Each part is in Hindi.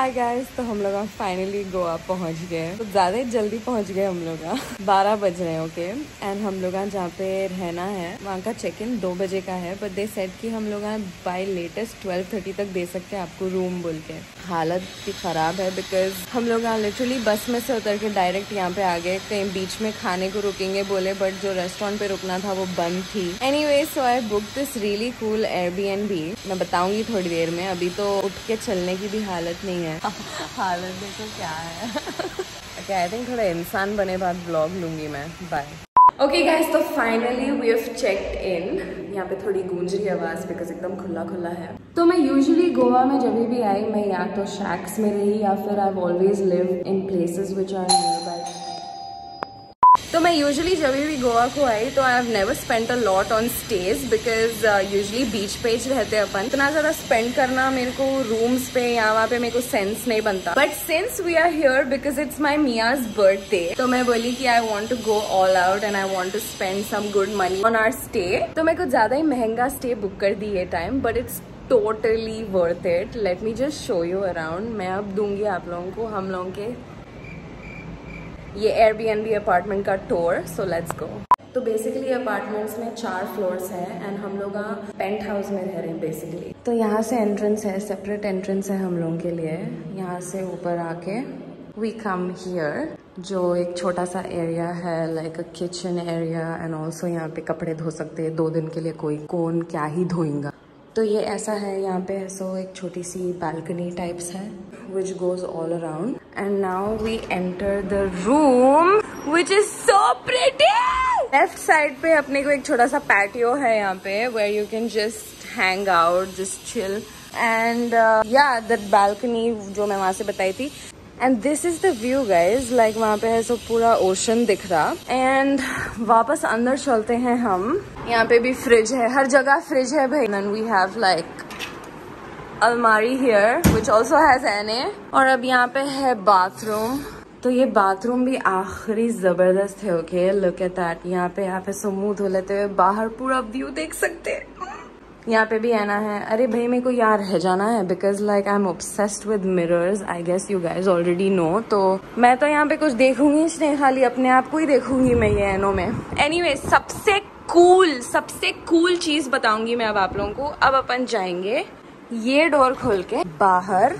हाय गाइस, तो हम लोग फाइनली गोवा पहुंच गए। तो ज़्यादा ही जल्दी पहुंच गए हम लोग। 12 बज रहे हैं, ओके। एंड हम लोग जहाँ पे रहना है वहाँ का चेक इन 2 बजे का है, बट दे सेड कि हम लोग बाय लेटेस्ट 12:30 तक दे सकते हैं आपको रूम बोल के। हालत भी ख़राब है बिकॉज हम लोग लिटरली बस में से उतर के डायरेक्ट यहाँ पे आ गए। कहीं बीच में खाने को रुकेंगे बोले, बट जो रेस्टोरेंट पे रुकना था वो बंद थी। Anyway, so I book this really cool Airbnb. मैं बताऊंगी थोड़ी देर में। अभी तो उठ के चलने की भी हालत नहीं है। हालत देखो क्या है। ओके, आई थिंक थोड़ा इंसान बने बाद ब्लॉग लूंगी मैं। बाय। ओके गाइस, तो finally we have checked in. यहाँ पे थोड़ी गूंज रही आवाज बिकॉज एकदम खुला खुला है। तो मैं यूजुअली गोवा में जब भी आई, मैं या तो शैक्स में रही या फिर I always live in places which are nearby. तो मैं यूजुअली जब भी गोवा को आई तो I have never spent a lot on stays because usually beach पे ही रहते हैं अपन। इतना ज्यादा स्पेंड करना मेरे को रूम्स पे या वहाँ पे मेरे को सेंस नहीं बनता। But since we are here because it's my Mia's birthday, तो मैं बोली कि I want to go all out and I want to spend some good money on our stay. तो मेरे को ज्यादा ही महंगा स्टे बुक कर दी ये time, but it's totally worth it. Let me just show you around. मैं अब दूंगी आप लोगों को हम लोगों के ये एयरबीएनबी अपार्टमेंट का टूर। So let's go. तो बेसिकली अपार्टमेंट्स में 4 फ्लोर्स हैं एंड हम लोग पेंट हाउस में रह रहे हैं बेसिकली। तो यहाँ से एंट्रेंस है, सेपरेट एंट्रेंस है हम लोगों के लिए। यहाँ से ऊपर आके वी कम हियर, जो एक छोटा सा एरिया है like a kitchen area and also यहाँ पे कपड़े धो सकते हैं 2 दिन के लिए। कोई कौन क्या ही धोएगा। तो ये ऐसा है यहाँ पे। सो एक छोटी सी बालकनी टाइप्स है which goes all around, and now we enter the room which is so pretty. Left side पे अपने को एक छोटा सा पैटियो है यहाँ पे where you can just hang out, just chill, and yeah, that balcony जो मैं वहाँ से बताई थी। And this is the view guys, like वहाँ पे है सो पूरा ओशन दिख रहा। एंड वापस अंदर चलते हैं हम। यहाँ पे भी फ्रिज है, हर जगह फ्रिज है भाई। And we have like अलमारी here which also has an. और अब यहाँ पे है बाथरूम। तो ये बाथरूम भी आखिरी जबरदस्त है। Okay, look at that. यहाँ पे मुंह धो लेते हुए बाहर पूरा व्यू देख सकते हैं। यहाँ पे भी आना है। अरे भाई, मेरे को यहाँ रह जाना है because like I am obsessed with mirrors. I guess you guys already know. तो मैं तो यहाँ पे कुछ देखूंगी नहीं, खाली अपने आप को ही देखूंगी मैं ये एनो में। एनीवे, सबसे कूल चीज बताऊंगी मैं अब आप लोगों को। अब अपन जाएंगे ये डोर खोल के बाहर।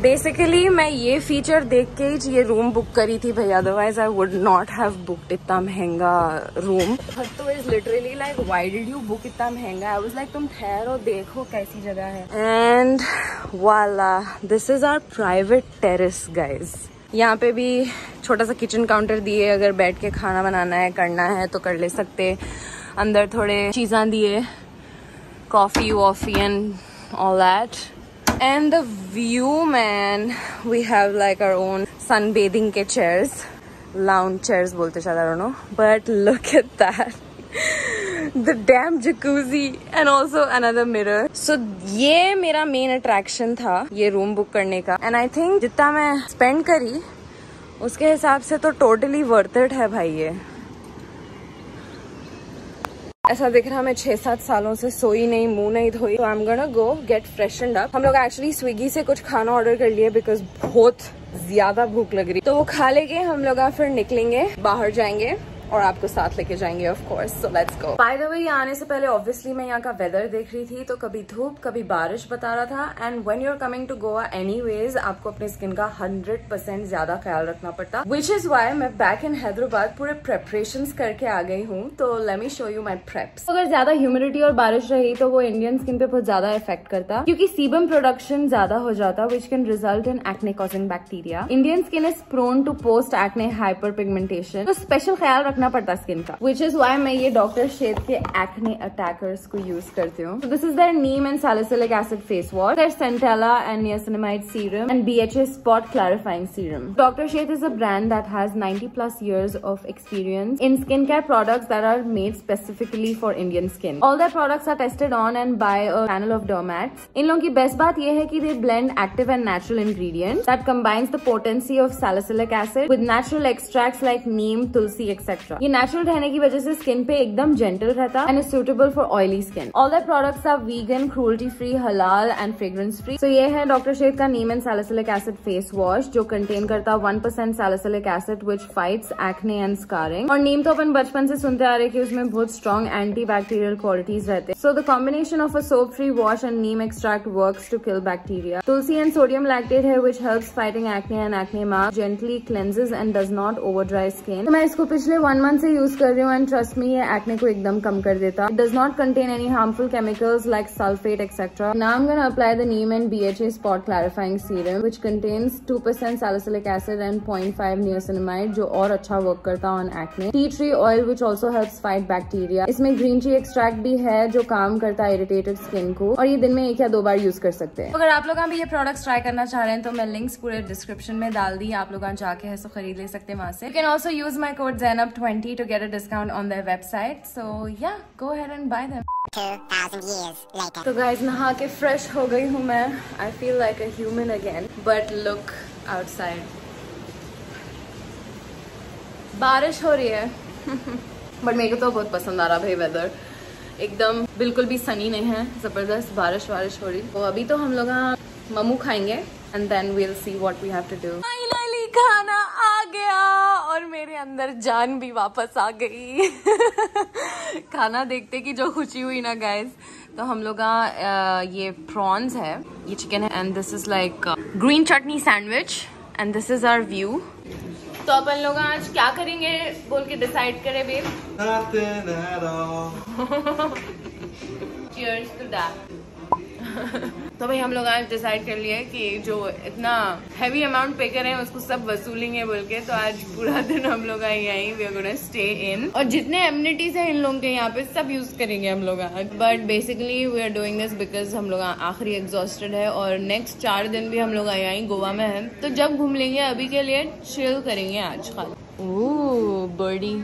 बेसिकली मैं ये फीचर देख के ही ये रूम बुक करी थी भाई, otherwise I would not have booked इतना महंगा रूम। तो is literally like why did you book इतना महंगा? आई वाज लाइक तुम ठहरो देखो कैसी जगह है। एंड वाला, this is our private terrace guys. यहाँ पे भी छोटा सा किचन काउंटर दिए, अगर बैठ के खाना बनाना है करना है तो कर ले सकते। अंदर थोड़े चीज़ें दिए, coffee and all that, and the view man, we have like our own sunbathing ke chairs, lounge chairs bolte शायद, I don't know, but look at that. The damn jacuzzi and also another mirror. So ये मेरा main attraction था ये रूम बुक करने का। And I think जितना मैं spend करी उसके हिसाब से तो totally worth it है भाई। ये ऐसा दिख रहा मैं 6-7 सालों से सोई नहीं, मुंह नहीं धोई। तो I am gonna go get freshened up. हम लोग एक्चुअली स्विगी से कुछ खाना ऑर्डर कर लिए बिकॉज बहुत ज्यादा भूख लग रही। तो वो खा लेंगे हम लोग, फिर निकलेंगे, बाहर जाएंगे और आपको साथ लेके जाएंगे of course. So let's go. By the way, यहाँ आने से पहले ऑब्वियसली मैं यहाँ का वेदर देख रही थी, तो कभी धूप कभी बारिश बता रहा था। And when you are coming to Goa anyways, आपको अपनी स्किन का 100% ज्यादा ख्याल रखना पड़ता, विच इज वाई मैं बैक इन हैदराबाद पूरे प्रेपरेशंस करके आ गई हूँ। तो let me show you my preps. अगर ज्यादा ह्यूमिडिटी और बारिश रही तो वो इंडियन स्किन पे बहुत ज्यादा इफेक्ट करता, क्योंकि सीबम प्रोडक्शन ज्यादा हो जाता which can result in acne causing bacteria. Indian skin is prone to post acne hyperpigmentation, तो स्पेशल ख्याल रखना पड़ता स्किन का, विच इज वाई मैं ये डॉक्टर शेड के एक्ने अटैकर्स को यूज करती हूँ। This is their neem and salicylic acid face wash, their centella and niacinamide serum and BHA spot clarifying serum. Doctor Sheth is a brand that has 90+ years of experience in skincare products that are made specifically for Indian skin. All their products are tested on and by a panel of dermats. इन लोगों की बेस्ट बात ये है कि they blend active and natural ingredients that combines the potency of salicylic acid with natural extracts like neem, tulsi, etc. Extract. ये नेचुरल रहने की वजह से स्किन पे एकदम जेंटल रहता and is suitable for oily skin. All the products are vegan, cruelty free, halal and fragrance free. तो ये है डॉक्टर शेड का neem and salicylic acid face wash जो कंटेन करता 1% salicylic acid which fights acne and scarring. और नीम तो अपन बचपन से सुनते आ रहे कि उसमें बहुत स्ट्रॉन्ग एंटी बैक्टीरियल क्वालिटीज रहते हैं। So the combination of a soap free wash and neem extract works to kill bacteria. Tulsi and sodium lactate है which helps fighting acne and acne marks, gently cleanses and does not over dry skin. तो मैं इसको पिछले 1 मंथ से यूज कर रही हूँ एंड ट्रस्ट मी ये एक्ने को एकदम कम कर देता। It does not contain any harmful chemicals like sulphate etcetera. Now I am gonna apply the Neem and BHA spot clarifying serum which contains 2% salicylic acid and 0.5 niacinamide जो और अच्छा वर्क करता on acne. Tea tree oil which also helps fight bacteria. इसमें ग्रीन टी एक्सट्रैक्ट भी है जो काम करता है इरिटेटेड स्किन को और ये दिन में 1 या 2 बार यूज कर सकते हैं। अगर आप लोग भी ये प्रोडक्ट्स ट्राई करना चाह रहे हैं तो मैं लिंक्स पूरे डिस्क्रिप्शन में डाल दी, आप लोग जाके है सो खरीद ले सकते हैं वहां से। You can also use my code ZENUP20 to get a discount on their website. So yeah, go ahead and buy them. 2000 years later. तो गाइज नहा के फ्रेश हो गई हूँ मैं। I feel like a human again. But look outside, बारिश हो रही है बट मेरे को तो बहुत पसंद आ रहा भाई वेदर। एकदम बिल्कुल भी सनी नहीं है, जबरदस्त बारिश वारिश हो रही। तो अभी तो हम लोग मोमो खाएंगे and then we'll see what we have to do. Finally खाना आ गया और मेरे अंदर जान भी वापस आ गई खाना देखते कि जो खुशी हुई ना गाइज। तो हम लोग ये प्रॉन्स है, ये चिकन है and this is like green chutney sandwich and this is our view. तो अपन लोग आज क्या करेंगे बोल के डिसाइड करें babe? Nothing at all. Cheers to that. तो भाई हम लोग आज डिसाइड कर लिए कि जो इतना हैवी अमाउंट पे करें उसको सब वसूलेंगे बोल के। तो आज पूरा दिन हम लोग यहीं we are gonna stay in और जितने एमिनिटीज है इन लोगों के यहाँ पे सब यूज करेंगे हम लोग आज। But basically we are doing this because हम लोग आखिरी एग्जॉस्टेड है और नेक्स्ट 4 दिन भी हम लोग यहीं गोवा में है। तो जब घूम लेंगे, अभी के लिए चिल करेंगे आज खाली। ओह बर्डी,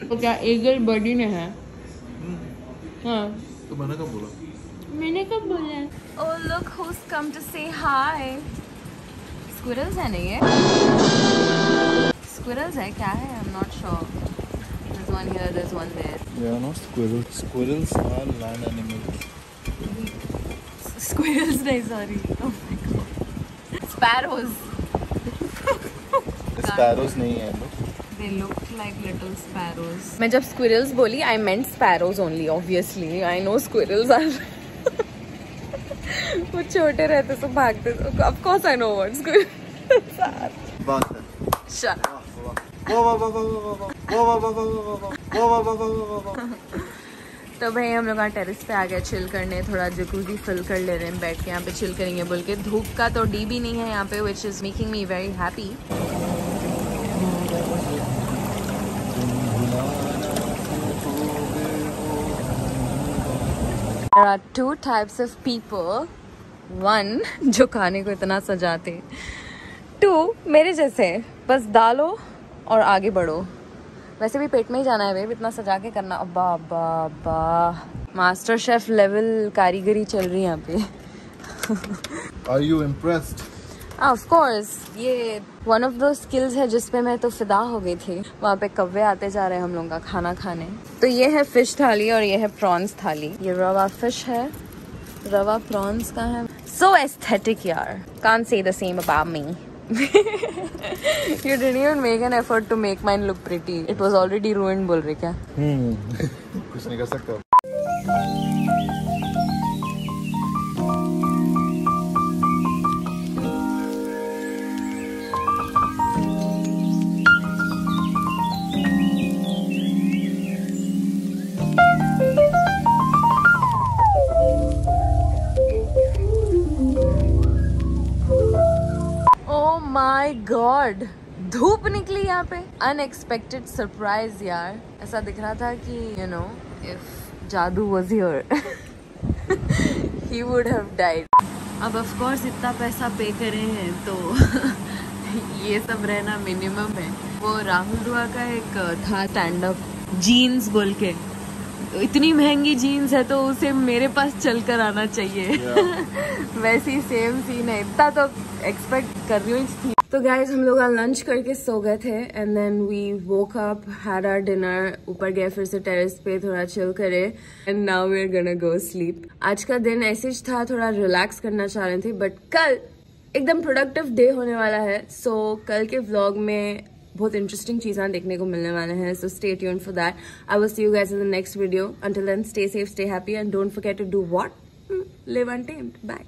तो क्या ईगल बर्डी ने है? हाँ तो मैंने कब बोला? मैंने कब बोला? Oh look who's come to say hi. Squirrels है नहीं ये? Squirrels है क्या है? I'm not sure. There's one here, there's one there. Yeah, no squirrels. Squirrels are land animals. Squirrels नहीं, sorry. Oh my god. Sparrows. Sparrows नहीं है लोग। They look like little sparrows. मैं जब squirrels बोली, I meant sparrows only. Obviously, I know squirrels are. वो छोटे रहते तो भागते। Of course, I know what squirrels are. बात है। Shut up. तो भाई हम लोग टेरेस पे आ गए चिल करने, थोड़ा जकूजी फिल कर ले रहे हैं, बैठ के यहाँ पे चिल करेंगे बोल के। धूप का तो डी भी नहीं है यहाँ पे, which is making me very happy. There are 2 types of people. 1 जो खाने को इतना सजाते, 2 मेरे जैसे बस डालो और आगे बढ़ो। वैसे भी पेट में ही जाना है बेब, इतना सजा के करना। अब्बा अब्बा अब्बा, मास्टर शेफ लेवल कारीगरी चल रही है यहाँ पे। Are you impressed? Of course, ये वन ऑफ दो स्किल्स है जिसपे मैं तो फिदा हो गई थी। वहाँ पे कव्वे आते जा रहे हैं हम लोगों का खाना खाने। तो ये है फिश थाली और ये है प्रॉन्स थाली। ये रवा फिश है, रवा प्रॉन्स का है। सो एस्थेटिक यार, can't say the same about me. You didn't even make an effort to make mine look pretty. It was already ruined बोल रहे क्या? कुछ नहीं कर सकता। माय गॉड, धूप निकली यहाँ पे। अनएक्सपेक्टेड सरप्राइज यार। ऐसा दिख रहा था कि यू नो इफ जादू was here he would have died. अब ऑफ कोर्स इतना पैसा पे करे हैं तो ये सब रहना मिनिमम है। वो राहुल दुआ का एक था स्टैंड अप जीन्स बोल के, इतनी महंगी जीन्स है तो उसे मेरे पास चल कर आना चाहिए। वैसी सेम सीन है, इतना तो एक्सपेक्ट कर रही हूँ। तो गाइज हम लोग लंच करके सो गए थे and then we woke up, had our dinner, ऊपर गए फिर से टेरेस पे थोड़ा चिल करे and now we are gonna go sleep. आज का दिन ऐसे ही था, थोड़ा रिलैक्स करना चाह रहे थे, बट कल एकदम प्रोडक्टिव डे होने वाला है। सो कल के व्लॉग में बहुत इंटरेस्टिंग चीज़ें देखने को मिलने वाले हैं, so stay tuned for that. I will see you guys in the next video. Until then stay safe, stay happy and don't forget to do what? Live untamed. Bye.